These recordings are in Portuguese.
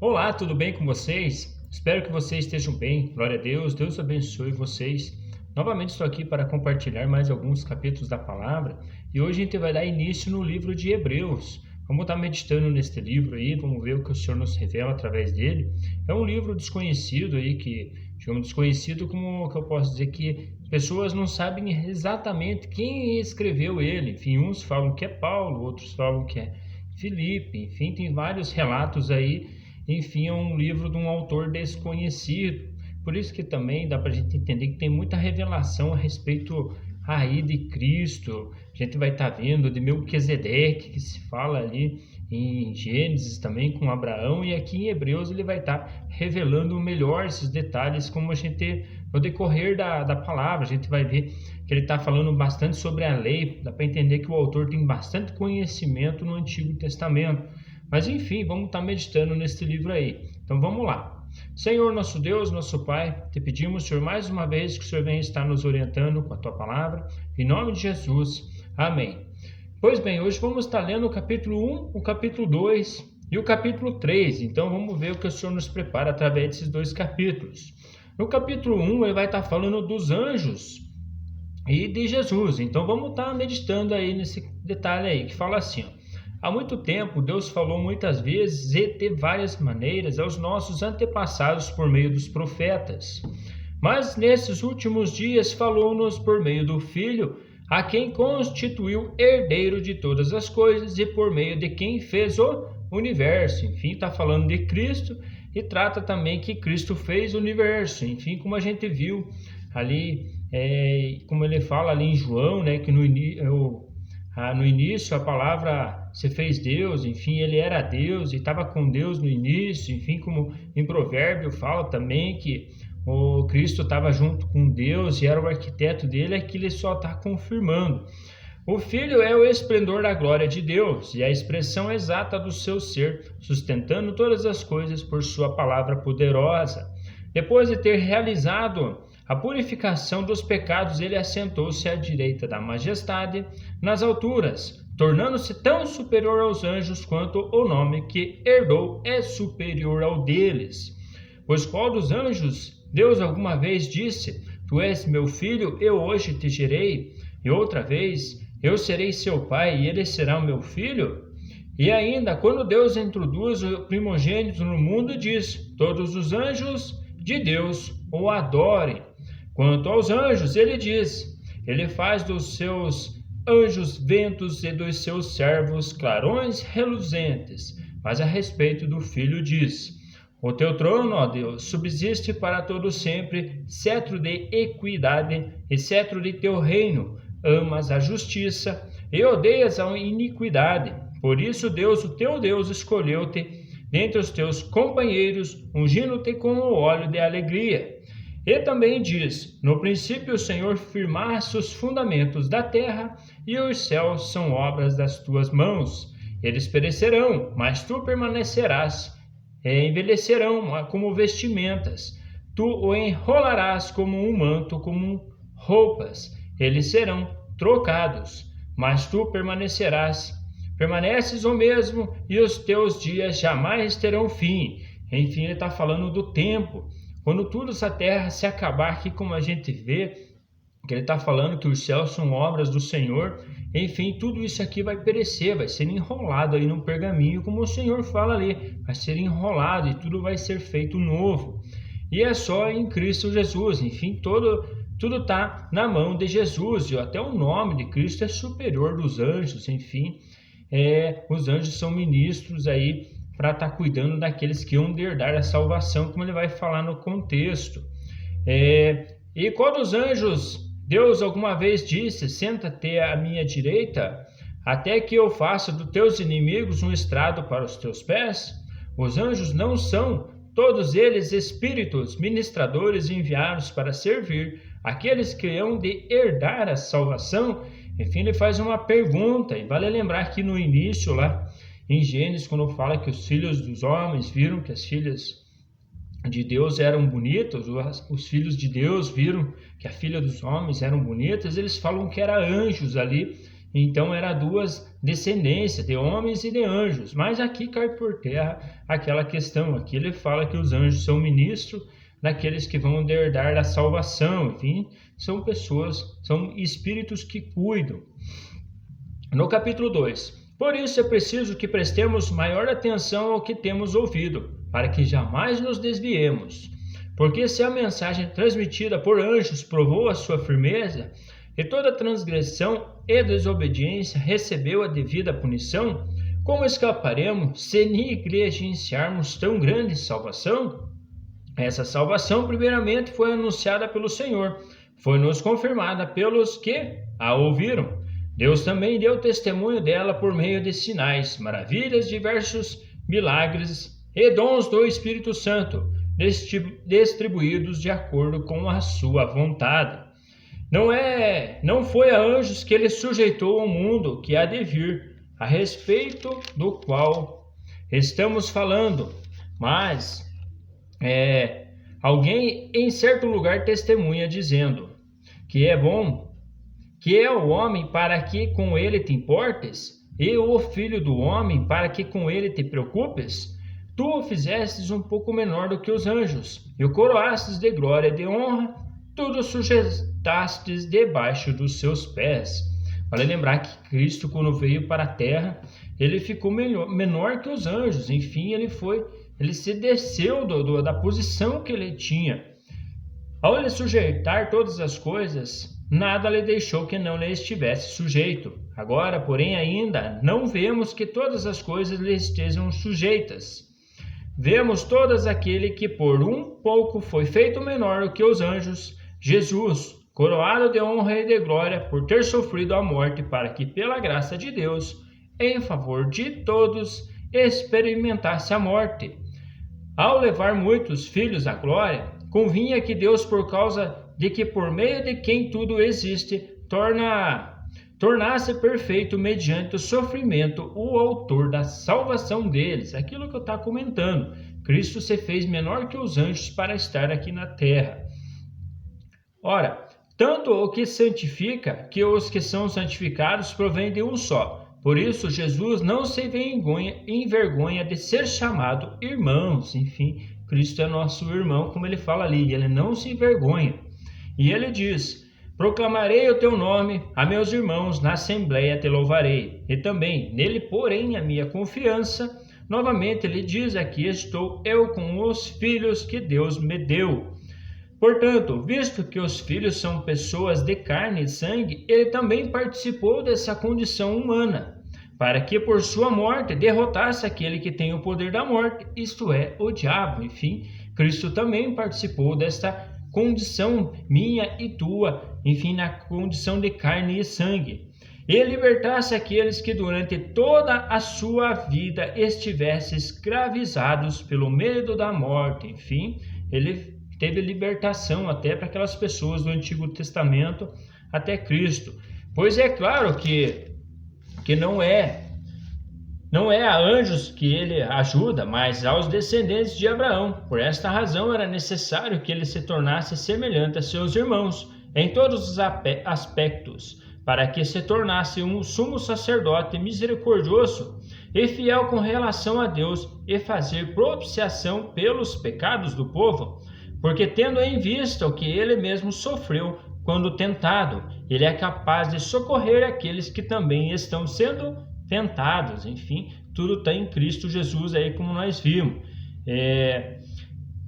Olá, tudo bem com vocês? Espero que vocês estejam bem. Glória a Deus, Deus abençoe vocês. Novamente estou aqui para compartilhar mais alguns capítulos da palavra e hoje a gente vai dar início no livro de Hebreus. Vamos estar meditando neste livro aí, vamos ver o que o Senhor nos revela através dele. É um livro desconhecido aí, que digamos desconhecido como que eu posso dizer que pessoas não sabem exatamente quem escreveu ele. Enfim, uns falam que é Paulo, outros falam que é Filipe, enfim, tem vários relatos aí. Enfim, é um livro de um autor desconhecido. Por isso que também dá para a gente entender que tem muita revelação a respeito aí de Cristo. A gente vai estar vendo de Melquisedeque, que se fala ali em Gênesis também com Abraão, e aqui em Hebreus ele vai estar revelando melhor esses detalhes, como a gente, no decorrer da palavra, a gente vai ver que ele está falando bastante sobre a lei. Dá para entender que o autor tem bastante conhecimento no Antigo Testamento. Mas enfim, vamos estar meditando neste livro aí. Então vamos lá. Senhor, nosso Deus, nosso Pai, te pedimos, Senhor, mais uma vez que o Senhor venha estar nos orientando com a Tua palavra. Em nome de Jesus. Amém. Pois bem, hoje vamos estar lendo o capítulo 1, o capítulo 2 e o capítulo 3. Então vamos ver o que o Senhor nos prepara através desses dois capítulos. No capítulo 1, ele vai estar falando dos anjos e de Jesus. Então vamos estar meditando aí nesse detalhe aí, que fala assim, ó. Há muito tempo, Deus falou muitas vezes e de várias maneiras aos nossos antepassados por meio dos profetas. Mas nesses últimos dias falou-nos por meio do Filho, a quem constituiu herdeiro de todas as coisas e por meio de quem fez o universo. Enfim, está falando de Cristo e trata também que Cristo fez o universo. Enfim, como a gente viu ali, como ele fala ali em João, né, que no início a palavra se fez Deus, enfim, ele era Deus e estava com Deus no início, enfim, como em Provérbio fala também que o Cristo estava junto com Deus e era o arquiteto dele, aqui ele só está confirmando. O Filho é o esplendor da glória de Deus e a expressão exata do seu ser, sustentando todas as coisas por sua palavra poderosa. Depois de ter realizado a purificação dos pecados, ele assentou-se à direita da majestade nas alturas, tornando-se tão superior aos anjos quanto o nome que herdou é superior ao deles. Pois qual dos anjos Deus alguma vez disse: Tu és meu filho, eu hoje te gerei, e outra vez, eu serei seu pai e ele será o meu filho? E ainda, quando Deus introduz o primogênito no mundo, diz: Todos os anjos de Deus o adorem. Quanto aos anjos, ele diz: Ele faz dos seus anjos ventos e dos seus servos clarões reluzentes. Mas a respeito do Filho diz: O teu trono, ó Deus, subsiste para todo sempre, cetro de equidade e cetro de teu reino. Amas a justiça e odeias a iniquidade. Por isso Deus, o teu Deus, escolheu-te dentre os teus companheiros, ungindo-te com o óleo de alegria. E também diz: No princípio o Senhor firmasse os fundamentos da terra, e os céus são obras das tuas mãos. Eles perecerão, mas tu permanecerás. Envelhecerão como vestimentas. Tu o enrolarás como um manto, como roupas. Eles serão trocados, mas tu permanecerás. Permaneces o mesmo, e os teus dias jamais terão fim. Enfim, ele está falando do tempo. Quando tudo essa terra se acabar, aqui como a gente vê, que ele está falando que os céus são obras do Senhor, enfim, tudo isso aqui vai perecer, vai ser enrolado aí num pergaminho, como o Senhor fala ali, vai ser enrolado e tudo vai ser feito novo. E é só em Cristo Jesus, enfim, tudo está na mão de Jesus, e até o nome de Cristo é superior dos anjos, enfim, os anjos são ministros aí, para estar cuidando daqueles que vão herdar a salvação, como ele vai falar no contexto. E qual dos anjos Deus alguma vez disse: Senta-te à minha direita, até que eu faça dos teus inimigos um estrado para os teus pés? Os anjos não são todos eles espíritos ministradores enviados para servir aqueles que hão de herdar a salvação? Enfim, ele faz uma pergunta, e vale lembrar que no início lá em Gênesis, quando fala que os filhos dos homens viram que as filhas de Deus eram bonitas, os filhos de Deus viram que a filha dos homens eram bonitas, eles falam que eram anjos ali, Então era duas descendências, de homens e de anjos. Mas aqui cai por terra aquela questão. Aqui ele fala que os anjos são ministros daqueles que vão herdar a salvação. Enfim, são pessoas, são espíritos que cuidam. No capítulo 2. Por isso é preciso que prestemos maior atenção ao que temos ouvido, para que jamais nos desviemos. Porque se a mensagem transmitida por anjos provou a sua firmeza, e toda transgressão e desobediência recebeu a devida punição, como escaparemos se negligenciarmos tão grande salvação? Essa salvação primeiramente foi anunciada pelo Senhor, foi-nos confirmada pelos que a ouviram. Deus também deu testemunho dela por meio de sinais, maravilhas, diversos milagres e dons do Espírito Santo, distribuídos de acordo com a sua vontade. Não foi a anjos que ele sujeitou ao mundo que há de vir, a respeito do qual estamos falando, mas alguém em certo lugar testemunha dizendo que é bom, que é o homem para que com ele te importes, e o filho do homem para que com ele te preocupes? Tu o fizestes um pouco menor do que os anjos, e o coroastes de glória e de honra, tudo sujeitastes debaixo dos seus pés. Vale lembrar que Cristo, quando veio para a terra, ele ficou menor que os anjos. Enfim, ele se desceu da posição que ele tinha. Ao ele sujeitar todas as coisas, nada lhe deixou que não lhe estivesse sujeito. Agora, porém, ainda não vemos que todas as coisas lhe estejam sujeitas. Vemos todas aquele que por um pouco foi feito menor do que os anjos, Jesus, coroado de honra e de glória por ter sofrido a morte, para que pela graça de Deus, em favor de todos, experimentasse a morte. Ao levar muitos filhos à glória, convinha que Deus, por causa de que por meio de quem tudo existe, tornasse perfeito mediante o sofrimento o autor da salvação deles. Aquilo que eu estou comentando. Cristo se fez menor que os anjos para estar aqui na terra. Ora, tanto o que santifica, que os que são santificados provém de um só. Por isso, Jesus não se envergonha de ser chamado irmãos. Enfim, Cristo é nosso irmão, como ele fala ali, ele não se envergonha. E ele diz: proclamarei o teu nome a meus irmãos, na assembleia te louvarei. E também, nele porém a minha confiança. Novamente ele diz: aqui estou eu com os filhos que Deus me deu. Portanto, visto que os filhos são pessoas de carne e sangue, ele também participou dessa condição humana, para que por sua morte derrotasse aquele que tem o poder da morte, isto é, o diabo. Enfim, Cristo também participou desta condição minha e tua, enfim, na condição de carne e sangue, e libertasse aqueles que durante toda a sua vida estivessem escravizados pelo medo da morte. Enfim, ele teve libertação até para aquelas pessoas do Antigo Testamento até Cristo. Pois é claro que não é a anjos que ele ajuda, mas aos descendentes de Abraão. Por esta razão era necessário que ele se tornasse semelhante a seus irmãos em todos os aspectos, para que se tornasse um sumo sacerdote misericordioso e fiel com relação a Deus, e fazer propiciação pelos pecados do povo. Porque tendo em vista o que ele mesmo sofreu quando tentado, ele é capaz de socorrer aqueles que também estão sendo tentados. Enfim, tudo está em Cristo Jesus aí, como nós vimos.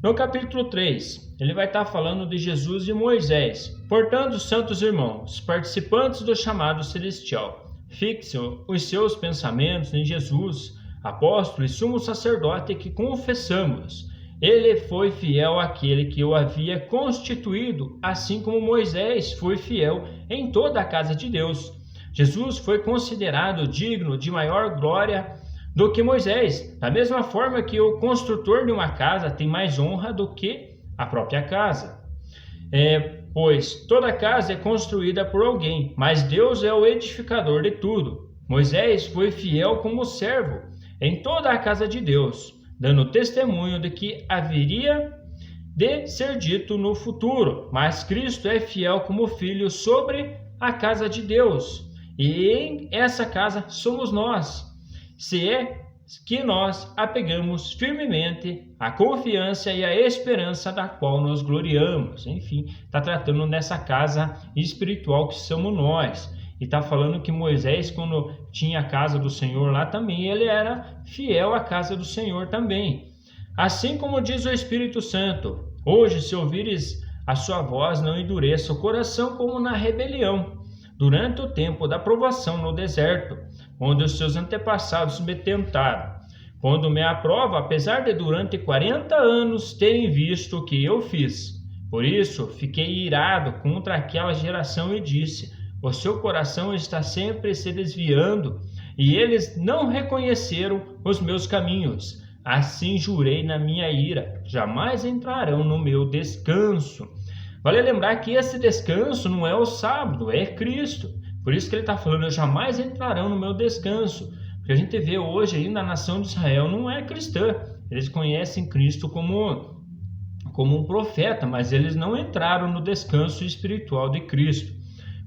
No capítulo 3, ele vai estar falando de Jesus e Moisés. Portanto, santos irmãos, participantes do chamado celestial, fixem os seus pensamentos em Jesus, apóstolo e sumo sacerdote que confessamos. Ele foi fiel àquele que o havia constituído, assim como Moisés foi fiel em toda a casa de Deus. Jesus foi considerado digno de maior glória do que Moisés, da mesma forma que o construtor de uma casa tem mais honra do que a própria casa. Pois toda casa é construída por alguém, mas Deus é o edificador de tudo. Moisés foi fiel como servo em toda a casa de Deus, dando testemunho de que haveria de ser dito no futuro, mas Cristo é fiel como filho sobre a casa de Deus. E em essa casa somos nós, se é que nós apegamos firmemente a confiança e a esperança da qual nos gloriamos. Enfim, está tratando nessa casa espiritual que somos nós. E está falando que Moisés, quando tinha a casa do Senhor lá também, ele era fiel à casa do Senhor também. Assim como diz o Espírito Santo, hoje, se ouvires a sua voz, não endureça o coração como na rebelião, durante o tempo da provação no deserto, onde os seus antepassados me tentaram, quando me aprova, apesar de durante 40 anos terem visto o que eu fiz. Por isso, fiquei irado contra aquela geração e disse: o seu coração está sempre se desviando, e eles não reconheceram os meus caminhos. Assim jurei na minha ira, jamais entrarão no meu descanso. Vale lembrar que esse descanso não é o sábado, é Cristo. Por isso que ele está falando, jamais entrarão no meu descanso. Porque a gente vê hoje ainda a nação de Israel não é cristã. Eles conhecem Cristo como um profeta, mas eles não entraram no descanso espiritual de Cristo.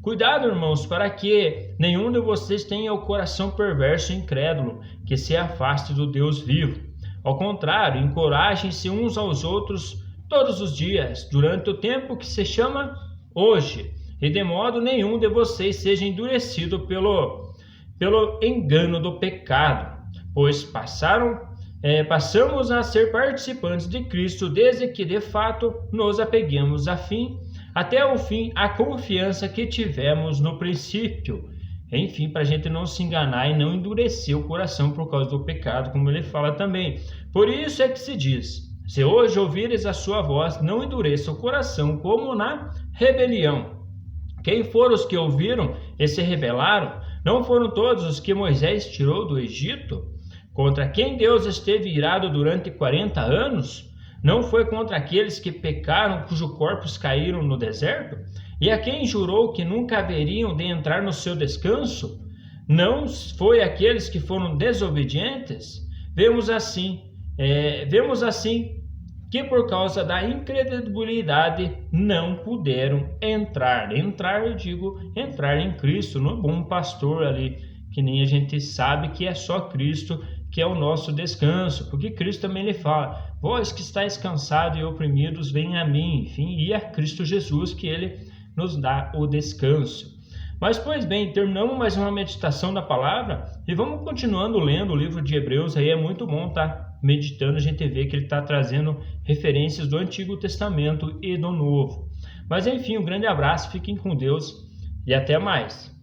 Cuidado, irmãos, para que nenhum de vocês tenha o coração perverso e incrédulo, que se afaste do Deus vivo. Ao contrário, encorajem-se uns aos outros todos os dias, durante o tempo que se chama hoje, e de modo nenhum de vocês seja endurecido pelo engano do pecado, pois passamos a ser participantes de Cristo desde que de fato nos apeguemos até o fim a confiança que tivemos no princípio. Enfim, para a gente não se enganar e não endurecer o coração por causa do pecado, como ele fala também. Por isso é que se diz: se hoje ouvires a sua voz, não endureça o coração como na rebelião. Quem foram os que ouviram e se rebelaram? Não foram todos os que Moisés tirou do Egito? Contra quem Deus esteve irado durante 40 anos? Não foi contra aqueles que pecaram, cujos corpos caíram no deserto? E a quem jurou que nunca haveriam de entrar no seu descanso? Não foi aqueles que foram desobedientes? Vemos assim que por causa da incredulidade não puderam entrar. Entrar, eu digo, entrar em Cristo, no bom pastor ali, que nem a gente sabe que é só Cristo que é o nosso descanso, porque Cristo também lhe fala: vós que estáis cansados e oprimidos, venham a mim. Enfim, e é Cristo Jesus que ele nos dá o descanso. Mas, pois bem, terminamos mais uma meditação da palavra e vamos continuando lendo o livro de Hebreus. Aí é muito bom estar meditando, a gente vê que ele está trazendo referências do Antigo Testamento e do Novo. Mas enfim, um grande abraço, fiquem com Deus e até mais.